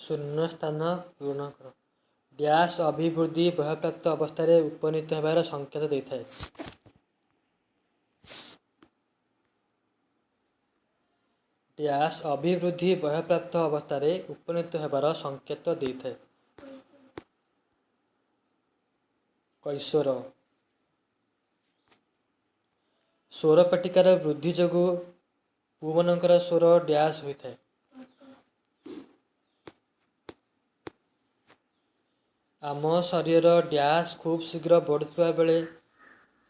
शून्य स्थान पूर्ण कर। डैश अभिवृद्धि बयप्राप्त अवस्था उपनीत होबार संकेत देता है। डैश अभिवृद्धि बयप्राप्त अवस्था उपनीत होबार संकेत देता है। कैशोर स्वर पेटिकार वृद्धि जोगु पुओमानंकर स्वर डैश होता है। आम शरीर डैश खूब शीघ्र बढ़ुवा बेले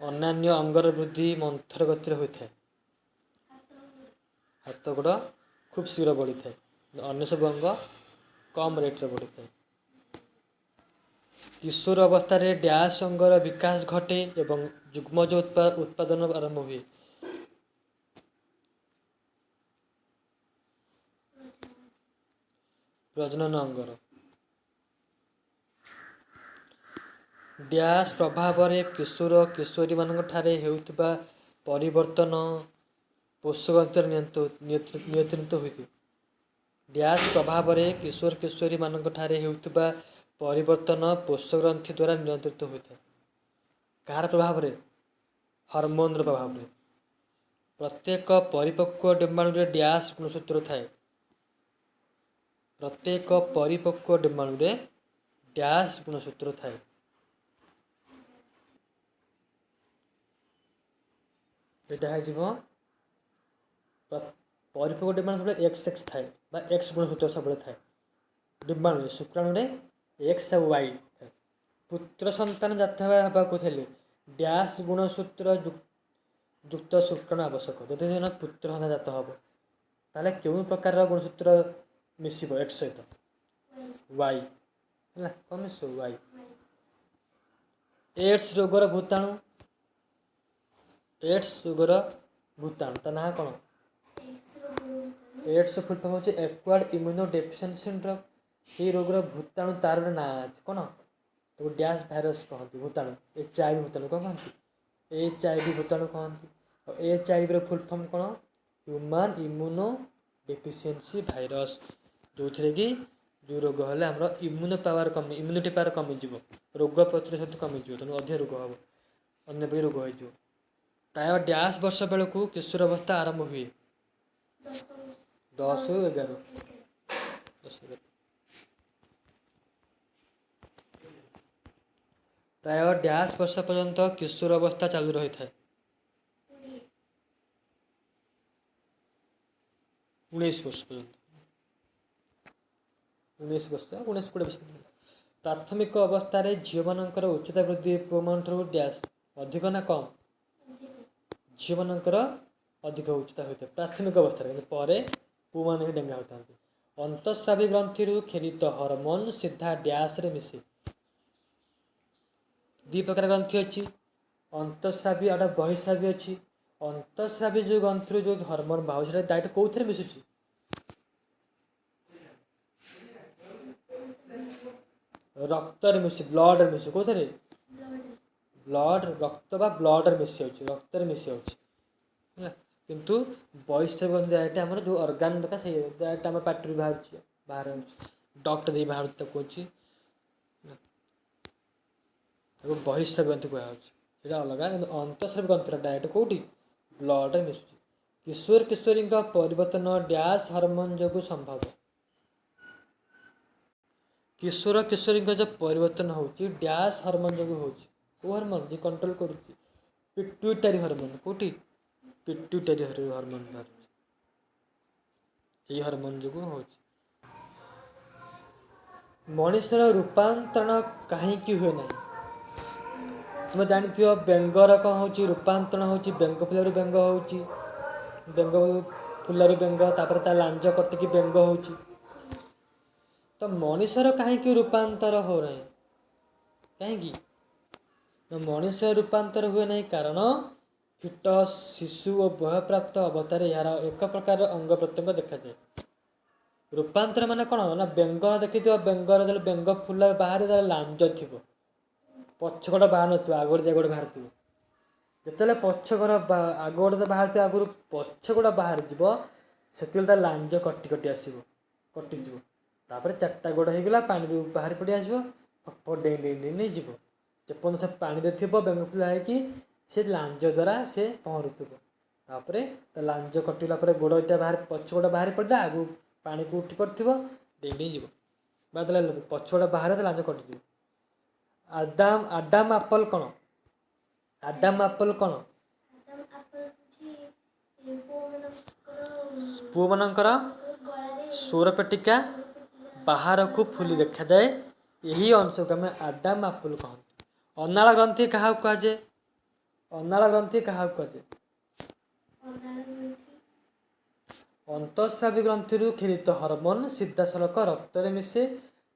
अन्य अंगर वृद्धि मंथर गति होता है। हाथ गोड़ खूब शीघ्र बढ़ी था, अन्य सब अंग कम रेट्रे बढ़ी था। किशोर अवस्था डैश अंगर विकास घटे एवं जुग्मज उत्पादन आरंभ हुए। प्रजनन अंगर डैश प्रभाव किशोर किशोरी मान होता परिवर्तन पोषक नियंत्रित होती। डैश प्रभाव किशोर किशोरी मान होता परिवर्तन पोषक ग्रंथि द्वारा नियंत्रित होता है। कार प्रभाव हार्मोन प्रभाव प्रत्येक परिपक्व डिम्बाणु डैश गुणसूत्र थाए। प्रत्येक परिपक्व डिम्बाणु डैश गुणसूत्र थाए। यहाँ परिपक्व डिम्बाणु सब एक्स एक्स थाए एक्स गुणसूत्र सब थाए। डिम्बाणु शुक्राणु एक्स और वाई थाए। पुत्र संतान जाता हवा को डैश गुणसूत्र युक्त शुक्राणु आवश्यक। जदि जन पुत्र संतान जात हम ताले क्यों प्रकार गुणसूत्र मिसिब एक्स सहित वाई है कौन मिस वाई। एड्स रोगर भूताणु एड्स रोगर भूताणु ता ना कौन एड्स फुल फॉर्म होची एक्वायर्ड इम्यूनो डेफिशिएंसी सिंड्रोम। ये रोगर भूताणु तार ना कौन तो डैश भाइरस कहती भूताणु HIV भूताणु कौन कहती HIV भूताणु कहती। HIV फुल फॉर्म कौन ह्यूमन इम्यूनो डेफिशिएंसी भाइरस जो थे कि जो रोग हेल्ले आम इम्यूनो पावर कम इम्यूनिटी पावर कमिज रोग प्रतिरोध कमिज तेणु अधिक रोग हम अन्य भी रोग हो प्राय डैश वर्ष बेलू किशोर अवस्था आरंभ हुए 10-11 प्राय डैश वर्ष पर्यंत किशोर अवस्था चालू रही है 19 वर्ष पर्यंत 19 वर्ष 19-20 वर्ष। प्राथमिक अवस्था झील मान उच्चता वृद्धि पुओमान डैश अधिक ना कम झील मान अधिक उच्चता होता है प्राथमिक अवस्था पर पुओ मान डेंगा होता है। अंतस्रावी ग्रंथि खेलित हार्मोन सीधा डैश रे मिसे। दी प्रकार ग्रंथि अच्छी अंतस्रावी और बहिस्रावी अच्छी। अंतस्रावी जो ग्रंथि जो हार्मोन बाहर डायरेक्ट कौन मिसुची रक्त मिस ब्लड मिस कौन ब्लड रक्त बा ब्लड मिसी रक्त मिसी किंतु बहिस्रावी डायरेक्ट आम जो अर्गान दरकार से डायरेक्ट आम पार्टी बाहर बाहर डक्ट दे बाहर कौच बहिस्रावी ग्रंथि कहुच्छे अलग कि अंतस्रावी ग्रंथि डायरेक्ट कौटी ब्लड मिसुची। किशोर किशोरी परिवर्तन डैश हार्मोन जो संभव। किशोर किशोरी जो परिवर्तन होची डैश हार्मोन जो होची को हार्मोन जी कंट्रोल करुची पिट्यूटरी हार्मोन कोठी पिट्यूटरी हार्मोन ये हार्मोन जो होची। मनुष्यर रूपांतरण कहीं हुए ना तुम जानथ बेंगर कौन हो रूपांतरण हो बेंग फुलू बेंग हो बेंग फुलू बेंग तापर ता लांज कटिकी बेंग हो तो मनुष्यर कहीं रूपांतर हो ना कहीं मनुष्य रूपांतर हुए ना कारण फिटस शिशु और बयप्राप्त अवस्था यार एक प्रकार अंग प्रत्यंग देखा जाए। रूपांतर मान कौन ना बेंग देखी बेंगर बेंग फुल बाहर लांज थी पछगड़ बाहर न आगड़ जागड़ बाहर थी जिते पछगड़ आगड़ बाहर थी आगुरी पछगड़ बाहर जीव से लांज कटि कटि आसो कटिज तापर 4टा गोड़ होगा पानी बाहर पड़ी आसो फट डेई डेई डेई नहीं जीव जेपर्यंत से पानी थी बेंगफुला है से लांज द्वारा से पहरुव तापर लांज कटिला गोड़ इटा बाहर पछ गोड़ा बाहर पड़ा आगू पानी को उठी पड़ो डेई डेई जीव पछ गोड़ा बाहर लांज कटिज आडाम आडाम आपल कौन आडाम आपल कौन पुओ मनकर स्वरपेटिका बाहर को फुली देखा जाए यही अंश को आम आडाम आपुल कहते। अनाल ग्रंथि क्या कहुए अनाल ग्रंथि क्या कहुए अंतःस्रावी ग्रंथि क्षीरित हरमोन सीधा सड़क रक्त में मिसे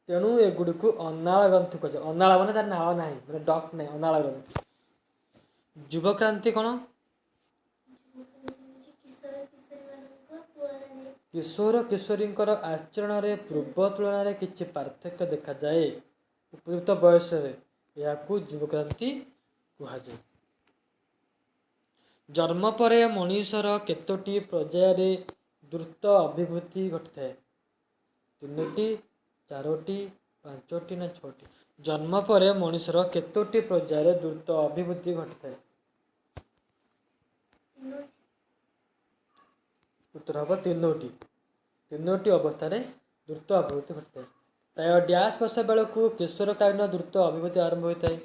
तेणु एगुड़ी को अनाल ग्रंथि कहुए। अनाल मैंने तार नाल ना मैंने डक ना अनाल ग्रंथि। युवक्रांति कौन किशोर किशोरी आचरण में पूर्व तुलन में किसी पार्थक्य देखा जाए उपयुक्त बयस या युवक्रांति कहुए। जन्म पर मनीषर केतोटी पर्याय द्रुत अभिवृद्धि घटी है 3टी 4टी 5टी ना 6टी जन्म पर मनीषर केतोटी पर्याय द्रुत अभिवृद्धि घटी है उत्तर हम 3टी अवस्था द्रुत अभिवृद्धि घटी है। प्राय डैश वर्ष बेलू किशोरकालीन द्रुत अभिवृद्धि आरंभ होता है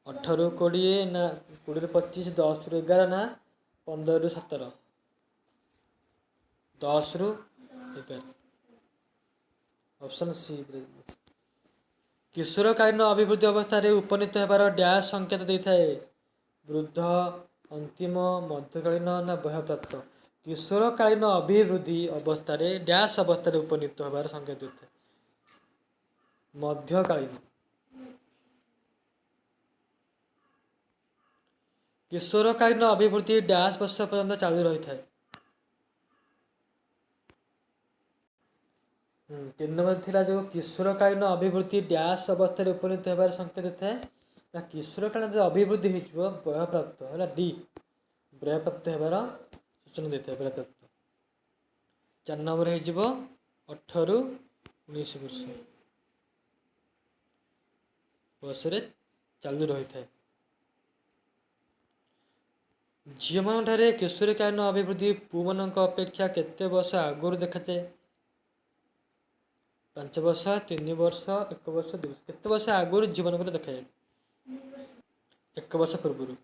18 ରୁ 20 ना 20 ରୁ 25 10 ରୁ 11 ना 15 ରୁ 17 10 ରୁ 11 ऑप्शन सी। किशोरकालीन अभिवृद्धि अवस्था उपनीत होबार डैश संकेत देता है वृद्ध अंतिम मध्यकालीन ना बह्यप्राप्त। किशोरकालीन अभिवृद्धि अवस्था डैश अवस्था उपनीत होबार संकेत देता है मध्यकालीन। किशोरकालीन अभिवृद्धि डैश वर्ष पर्यंत चालू रही है 3 नंबर थिला जो किशोरकालीन अभिवृद्धि डैश अवस्था उपनीत होबार संकेत देता है ना किशोरकालीन जो अभिवृद्धि हो बह्यप्राप्त है डी बह्यप्राप्त होबार सूचना देता है बह्यप्राप्त। 4 नंबर हो 18 ରୁ 19 वर्ष बयस चालू रही है। झील मान किशोरकालीन अभिवृद्धि पुमान अपेक्षा केते वर्ष आगुरी देखा जाए 5 वर्ष 3 वर्ष 1 वर्ष 2 वर्ष केते वर्ष आगुरी जीवन को देखा जाए 1 वर्ष पूर्व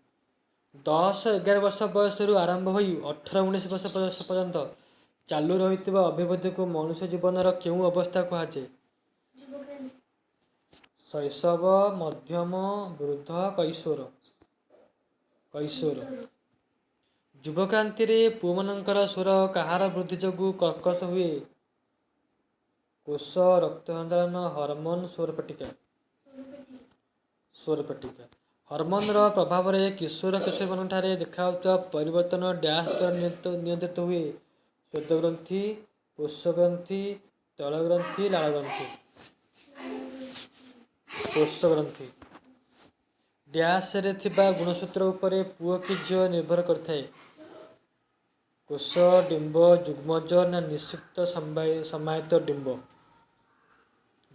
10-11 वर्ष बयस आरंभ हो 18-19 वर्ष पर्यंत चालू रही अभिवृद्धि को मनुष्य जीवन क्यों अवस्था कहुए शैशव मध्यम वृद्ध कैशोर युवक्रांति पुओमानंकर स्वर कहार वृद्धि जोगु कर्कश हुए कोष रक्त सञ्चालन हर्मोन स्वरपेटिका हर्मोन प्रभाव में किशोर किशोरी मान देखा परिवर्तन डैश द्वारा नियंत्रित हुए स्वेद ग्रंथि कोष ग्रंथि तैल ग्रंथि लाल ग्रंथि कोष ग्रंथि डैश रे थिबा गुणसूत्र उपरे पुओ कि झील निर्भर करता है कोष डिंब जुग्मज ना निश्चित समाहित डिंब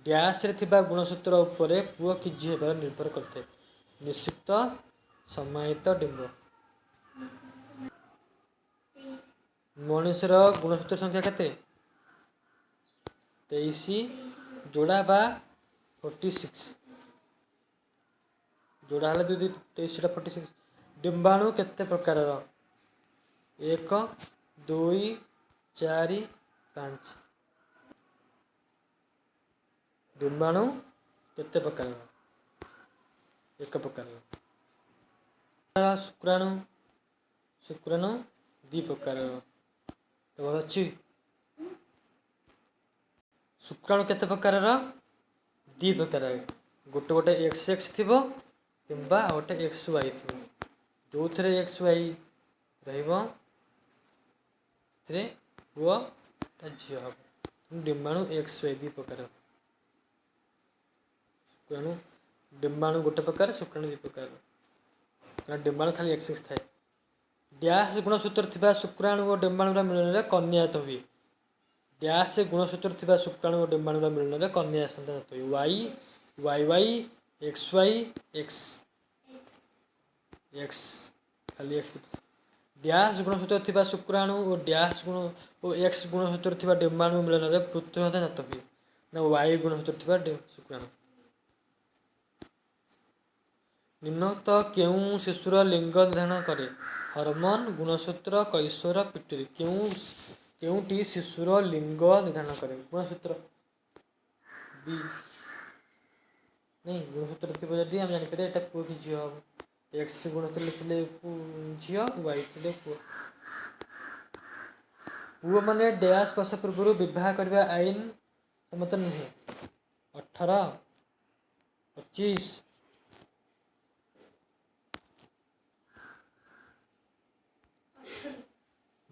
डैश रे थिबा गुणसूत्र उपरे पुओ कि झील निर्भर करता है निश्चित समाहित डिंब। मनुष्यर गुणसूत्र संख्या केते 23 जोड़ा बा 46 जोड़ा हेल्ला 23 46 डिंबाणु केते प्रकार 1 2 4 5 डिंबाणु केते प्रकार 1 प्रकार शुक्राणु शुक्राणु 2 प्रकार अच्छी शुक्राणु केते प्रकार 2 प्रकार गोटे गोटे XX थी कि गोटे XY थी जो थे XY रहा पुआ झी हम डिंबाणु XY 2 प्रकार शुक्राणु डिंबाणु गोटे प्रकार शुक्राणु 2 प्रकार डिंबाणु खाली XX थाए डैश गुणसूत्र थिबा शुक्राणु और डिंबाणुर मिलन कन्यायत हुए ଡ୍ୟାସ୍ ଗୁଣସୂତ୍ର ଥିବା ଶୁକ୍ରାଣୁ ଓ ଡିମ୍ବାଣୁର ମିଳନରେ କନ୍ୟା ସନ୍ତାନ ଜାତ ହୁଏ। Y Y Y X Y X X ଖାଲି ଏକ୍ସ। ଡ୍ୟାସ୍ ଗୁଣସୂତ୍ର ଥିବା ଶୁକ୍ରାଣୁ ଓ ଡ୍ୟାସ୍ ଗୁଣ ଓ ଏକ୍ସ ଗୁଣସୂତ୍ର ଥିବା ଡିମ୍ବାଣୁ ମିଳନରେ ପୁତ୍ର ସନ୍ତାନ ଜାତ ହୁଏ। ନା ୱାଇ ଗୁଣସୂତ୍ର ଥିବା ଶୁକ୍ରାଣୁ। ନିମ୍ନୋକ୍ତ କେଉଁ ଶିଶୁର ଲିଙ୍ଗ ନିର୍ଦ୍ଧାରଣ କରେ? ହରମୋନ୍, ଗୁଣସୂତ୍ର, କୈଶୋର, ପିଟୁରି। କେଉଁଟି ଶିଶୁର ଲିଙ୍ଗ ନିର୍ଦ୍ଧାରଣ କରେ? ଗୁଣସୂତ୍ର। ବି नहीं गुणसूत्र थी যদি আমি জানিপারে এটা পুଅ কি ঝিଅ হব। এক্স গুণसूत्र লিখিলে ঝিଅ ୱାଇ ଥିଲେ ପୁଅ। ପୁଅମାନେ ଡ୍ୟାସ୍ ବର୍ଷ ପୂର୍ବରୁ ବିବାହ କରିବା ଆଇନ ସମ୍ମତ ନୁହେଁ। 18, 25,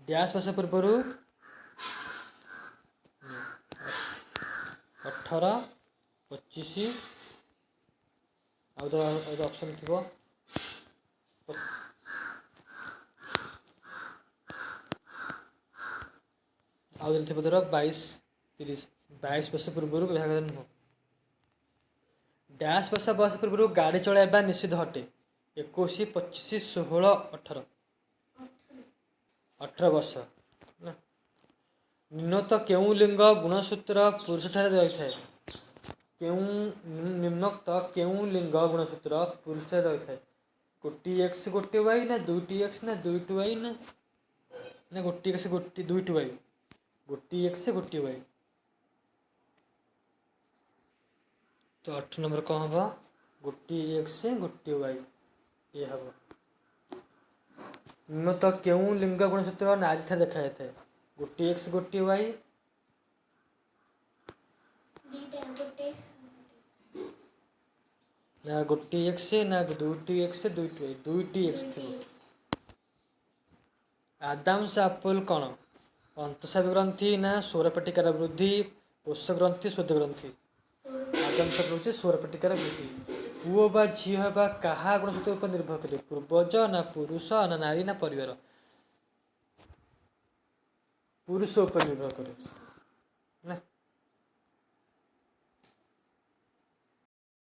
ଡ୍ୟାସ୍ ବର୍ଷ ପୂର୍ବରୁ 18, 25 ଆଉ ତ ଅପସନ୍ ଥିବ। ଆଉ ଯଦି ଥିବ ଧର 22, 30। 22 ବର୍ଷ ପୂର୍ବରୁ ବିବାହ କରିବା ନୁହଁ। ଡ୍ୟାସ୍ ବର୍ଷ ବୟସ ପୂର୍ବରୁ ଗାଡ଼ି ଚଳାଇବା ନିଷିଦ୍ଧ ଅଟେ। 21, 25, 16, 18। 18 ବର୍ଷ। ନିମ୍ନୋକ୍ତ କେଉଁ ଲିଙ୍ଗ ଗୁଣସୂତ୍ର ପୁରୁଷଠାରେ ରହିଥାଏ? ନିମ୍ନୋକ୍ତ କେଉଁ ଲିଙ୍ଗ ଗୁଣସୂତ୍ର ପୁରୁଷଠାରେ ରହିଥାଏ? ଗୋଟିଏ ଏକ୍ସ ଗୋଟିଏ ୱାଇ ନା ଦୁଇଟି ଏକ୍ସ ନା ଦୁଇଟି ୱାଇ ନା ଗୋଟିଏ ଏକ୍ସ ଦୁଇଟି ୱାଇ? ଗୋଟିଏ ଏକ୍ସ ଗୋଟିଏ ୱାଇ। ତ 8 ନମ୍ବର କ'ଣ ହେବ? ଗୋଟିଏ ଏକ୍ସ ଗୋଟିଏ ୱାଇ ଇଏ ହେବ। ନିମ୍ନୋକ୍ତ କେଉଁ ଲିଙ୍ଗ ଗୁଣସୂତ୍ର ନାରୀଠାରେ ଦେଖାଯାଇଥାଏ? ଗୋଟିଏ ଏକ୍ସ ଗୋଟିଏ ୱାଇ ନା ଗୋଟିଏ ଏକ୍ସ ନା ଦୁଇଟି ଏକ୍ସ ଦୁଇଟି ୱାଇ? ଦୁଇଟି ଏକ୍ସ ଥିବ। ଆଦାମ୍ସ ଆପଲ୍ କ'ଣ? ଅନ୍ତଃସ୍ରାବୀ ଗ୍ରନ୍ଥି ନା ସ୍ୱରପେଟିକାର ବୃଦ୍ଧି, ପୋଷ ଗ୍ରନ୍ଥି, ସ୍ୱେଦ ଗ୍ରନ୍ଥି? ଆଦାମ୍ସ ଆପଲ୍ ହେଉଛି ସ୍ୱରପେଟିକାର ବୃଦ୍ଧି। ପୁଅ ବା ଝିଅ ହେବା କାହା ଗୁଣସୂତ୍ର ଉପରେ ନିର୍ଭର କରେ? ପୂର୍ବଜ ନା ପୁରୁଷ ନା ନାରୀ ନା ପରିବାର? ପୁରୁଷ ଉପରେ ନିର୍ଭର କରେ ନା।